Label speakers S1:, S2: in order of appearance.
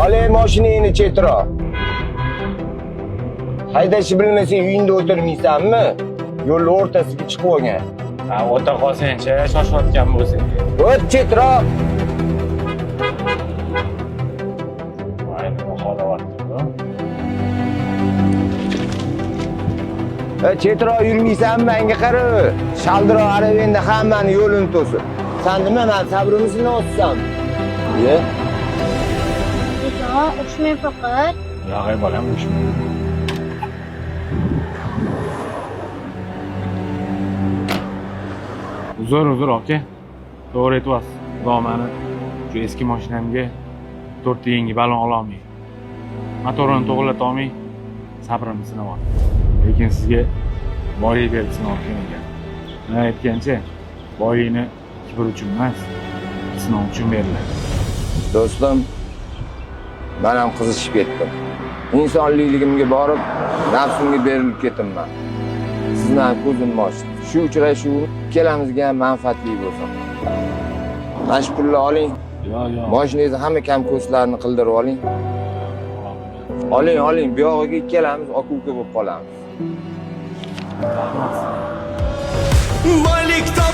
S1: Olay mashinangni chetroq. Haydashni bilmasang uyingda o'tirmaysanmi? Yo'l o'rtasiga chiqib olgan.
S2: Ha, o'ta qolsang-chi, shoshayotgan bo'lsang.
S1: O't chetroq.
S2: Voy, nima holatda?
S1: Chetroq yurmaysanmi? Menga qara. Shaldiroq aravenda hammani yo'lini to'sib. Sen nima, men sabrimni sinayapsan? Ye?
S3: Jon, ushmang faqat.
S2: Yo'q, bolam, ushma. Uzr, aka. To'g'ri aytyapsiz. Xudo meni shu eski mashinamga 4 yangi balon ololmay. Motorini to'g'rilata olmay sabrimni sinayapti. Lekin sizga boylik berib sinayotgan ekan. Men aytgancha, boylikni kibr uchun emas, sinov uchun beriladi.
S1: Do'stim, men ham qizishib ketdim. İnsonligimga borib, nafsimga berilib ketibman. Sizni ham ko'zimni ochdi. Shu uchrashuv ikkalamizga ham manfaatli bo'lsin. Mana shu pulni oling.
S2: Yo'q.
S1: Mashinangizni hamma kamko'slarni qildirib oling. Oling, bu yog'iga ikkalamiz aka-uka bo'lib qolamiz.
S4: Boylikda